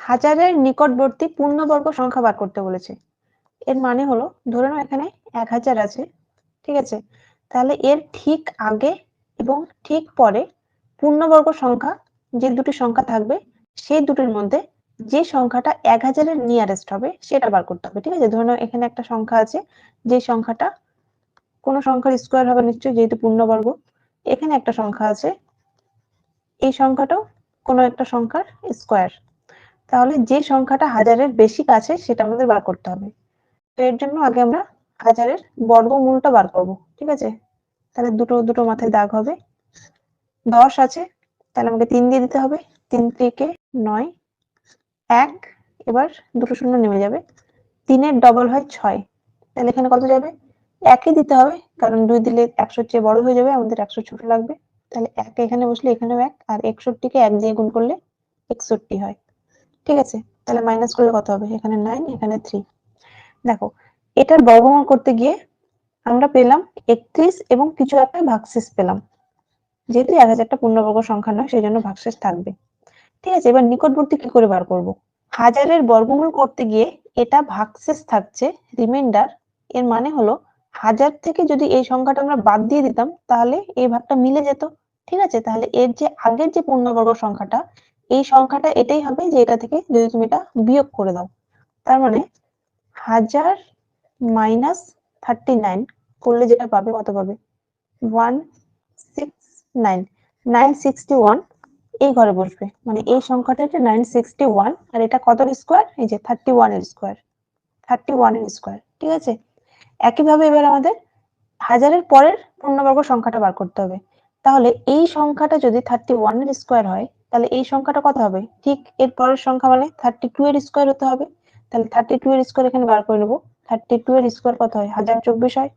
হাজারের নিকটবর্তী পূর্ণবর্গ সংখ্যা বার করতে বলেছে। এর মানে হলো ধরে নাও এখানে 1000 আছে, ঠিক আছে? তাহলে এর ঠিক আগে এবং ঠিক পরে পূর্ণবর্গ সংখ্যা যে দুটি সংখ্যা থাকবে সেই দুটির মধ্যে যে সংখ্যাটা 1000 এর নিয়ারেস্ট হবে সেটা বার করতে হবে, ঠিক আছে? ধরে নাও এখানে একটা সংখ্যা আছে, যে সংখ্যাটা কোনো সংখ্যার স্কোয়ার হবে নিশ্চয়ই, যেহেতু পূর্ণবর্গ। এখানে একটা সংখ্যা আছে, এই সংখ্যাটাও কোনো একটা সংখ্যার স্কোয়ার। তাহলে যে সংখ্যাটা হাজারের বেশি কাছে সেটা আমাদের বার করতে হবে। তো এর জন্য আগে আমরা হাজারের বর্গমূলটা বার করব, ঠিক আছে? তাহলে দুটো দুটো মাথায় দাগ হবে। 10 আছে, তাহলে আমাকে 3 দিয়ে দিতে হবে। 3 থেকে 9, 1, এবার দুটো শূন্য নেমে যাবে। 3 এর ডবল হয় 6, তাহলে এখানে কত যাবে? 1ই দিতে হবে, কারণ 2 দিলে 100 এর চেয়ে বড় হয়ে যাবে, আমাদের 100 ছোট লাগবে। তাহলে 1 এখানে বসলে এখানেও 1, আর 61 কে 1 দিয়ে গুণ করলে 61 হয়, ঠিক আছে? তাহলে মাইনাস করলে কত হবে? এখানে 9, এখানে 3। দেখো, এটার বর্গমূল করতে গিয়ে আমরা পেলাম 31 এবং কিছু একটা ভাগশেষ পেলাম। যেহেতু 1000টা পূর্ণবর্গ সংখ্যা নয়, সেই জন্য ভাগশেষ থাকবে, ঠিক আছে? এবার নিকটবর্তী কি করে বার করব? হাজারের বর্গমূল করতে গিয়ে এটা ভাগশেষ থাকছে, রিমাইন্ডার। এর মানে হলো 1000 থেকে যদি এই সংখ্যাটা আমরা বাদ দিয়ে দিতাম তাহলে এই ভাগটা মিলে যেত, ঠিক আছে? তাহলে এর যে আগের যে পূর্ণবর্গ সংখ্যাটা, এই সংখ্যাটা এটাই হবে যে এটা থেকে যদি তুমি এটা বিয়োগ করে দাও। তার মানে 1000 মাইনাস 39 করলে যেটা পাবে, কত পাবে? 169, 961 এই ঘরে বসবে, মানে এই সংখ্যাটা হচ্ছে 961, আর এটা কতর স্কোয়ার? এই যে 31 এর স্কোয়ার, 31 এর স্কোয়ার, ঠিক আছে? একইভাবে এবার আমাদের হাজারের পরের পূর্ণবর্গ সংখ্যাটা বার করতে হবে। তাহলে এই সংখ্যাটা যদি 31 এর স্কোয়ার হয়, তাহলে এই সংখ্যাটা কত হবে? ঠিক এর পরের সংখ্যা মানে 32 এর স্কোয়ার হতে হবে। তাহলে 32 এর স্কোয়ার এখানে বার করে নেব। 32 এর স্কোয়ার কত হয়? 1024 হয়,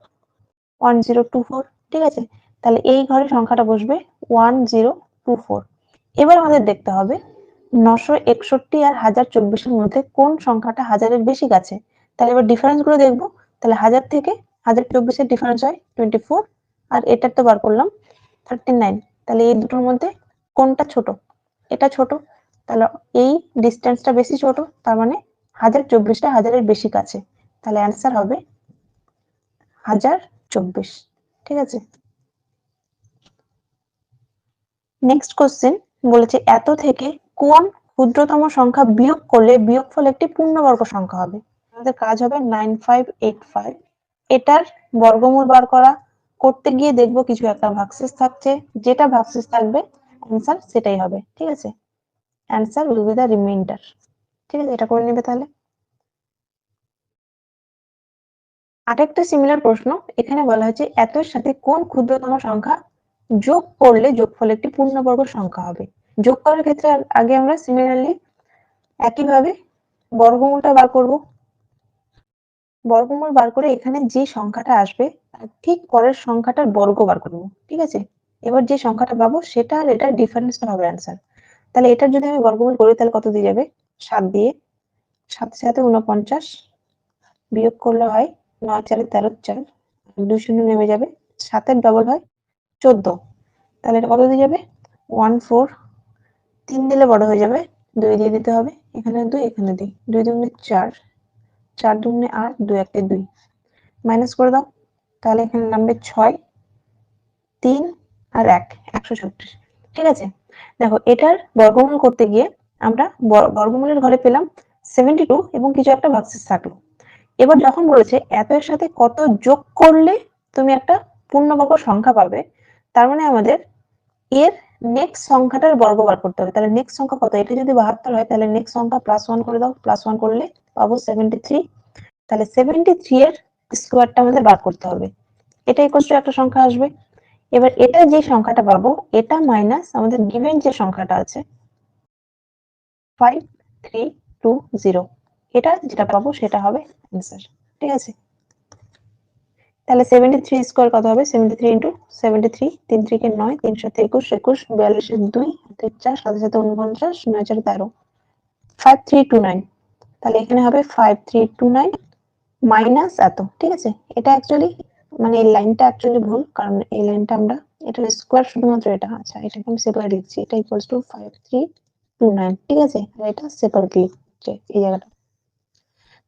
1024, ঠিক আছে? তাহলে এই ঘরে সংখ্যাটা বসবে 1024। এবার আমাদের দেখতে হবে 961 আর 1024 এর মধ্যে কোন সংখ্যাটা হাজারের বেশি কাছে। তাহলে এবার ডিফারেন্স গুলো দেখবো। তাহলে 1000 থেকে 1024 এর ডিফারেন্স হয় 24, আর এটার তো বার করলাম 39। তাহলে এই দুটোর মধ্যে কোনটা ছোট? এটা ছোট, তাহলে এই ডিস্টেন্সটা বেশি ছোট, তার মানে 1024টা হাজারের বেশি কাছে। তাহলে অ্যান্সার হবে 1024, ঠিক আছে? নেক্সট কোশ্চেন বলেছে এত থেকে কোন ক্ষুদ্রতম সংখ্যা বিয়োগ করলে বিয়োগফল একটি পূর্ণবর্গ সংখ্যা হবে। আমাদের কাজ হবে 9585, এটার বর্গমূল বার করা। করতে গিয়ে দেখবো কিছু একটা ভাগশেষ থাকছে, যেটা ভাগশেষ থাকবে অ্যান্সার সেটাই হবে, ঠিক আছে? Answer will be the reminder, ঠিক আছে? এটা করে নেবে তাহলে। আরেকটা সিমিলার প্রশ্ন, এখানে বলা হয়েছে এতের সাথে কোন ক্ষুদ্রতম সংখ্যা যোগ করলে যোগফল একটি পূর্ণবর্গ সংখ্যা হবে। যোগ করার ক্ষেত্রে আগে আমরা সিমিলারলি একইভাবে বর্গমূলটা বার করব। বর্গমূল বার করে এখানে যে সংখ্যাটা আসবে তার ঠিক পরের সংখ্যাটার বর্গ বার করব, ঠিক আছে? এবার যে সংখ্যাটা পাবো সেটা আর এটার ডিফারেন্সটা হবে অ্যান্সার। তাহলে এটার যদি আমি বর্গমূল করি তাহলে কত দিয়ে যাবে? 7 দিয়ে, 7 সাথে 49, বিয়োগ করলে হয় 9 4 13 4, 2 শূন্য নেমে যাবে, 7 এর ডবল হয় 14, তাহলে এটা কত দিয়ে যাবে? 14। 3 দিলে বড় হয়ে যাবে, 2 দিয়ে দিতে হবে, এখানে 2, এখানে 2, 2 দুগুণে 4, 4 দুগুণে 8, 2 1 2, মাইনাস করে দাও, তাহলে এখানে নামবে 6, 3 আর 1, 136, ঠিক আছে? দেখো, এটার বর্গমূল করতে গিয়ে আমরা বর্গমূলের ঘরে পেলাম 72 এবং কিছু একটা ভাগশেষ থাকলো। এবার যখন বলেছে এত এর সাথে কত যোগ করলে তুমি একটা পূর্ণবর্গ সংখ্যা পাবে, তার মানে আমাদের এর নেক্সট সংখ্যাটার বর্গ বার করতে হবে। তাহলে নেক্সট সংখ্যা কত? এটা যদি 72 হয় তাহলে নেক্সট সংখ্যা +1 করে দাও, +1 করলে পাবো 73। তাহলে 73 এর স্কোয়ারটা আমাদের বার করতে হবে, এটা ইকুয়াল টু একটা সংখ্যা আসবে। এবার এটা যে সংখ্যাটা পাবো এটা মাইনাস আমাদের গিভেন যে সংখ্যাটা আছে 5320, এটা যেটা পাবো সেটা হবে অ্যান্সার, ঠিক আছে? তাহলে 73 স্কোয়ার কত হবে? 73 ইন্টু 73, 3 3 কে 9, 3 7 21, 21, 42 এর 2, 4 7 7 49, 9 4 13, 5329। তাহলে এখানে হবে 5329 মাইনাস এত, ঠিক আছে? এটা অ্যাকচুয়ালি মানে এই লাইনটা অ্যাকচুয়ালি ভুল, কারণ এই লাইনটা আমরা এটার স্কোয়ার শুধুমাত্র এটা, আচ্ছা এটাকে আমি সেপারেট লিখছি, এটা ইকুয়ালস টু 5329 29, ঠিক আছে? আর এটা সেপারেটলি এই জায়গাটা।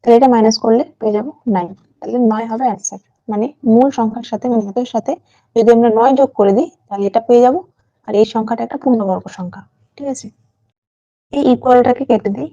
তাহলে এটা মাইনাস করলে পেয়ে যাবো 9। তাহলে 9 হবে অ্যান্সার। মানে মূল সংখ্যার সাথে মানে এর সাথে যদি আমরা 9 যোগ করে দিই তাহলে এটা পেয়ে যাবো। আর এই সংখ্যাটা একটা পূর্ণবর্গ সংখ্যা, ঠিক আছে? এই ইকুয়ালটাকে কেটে দিই।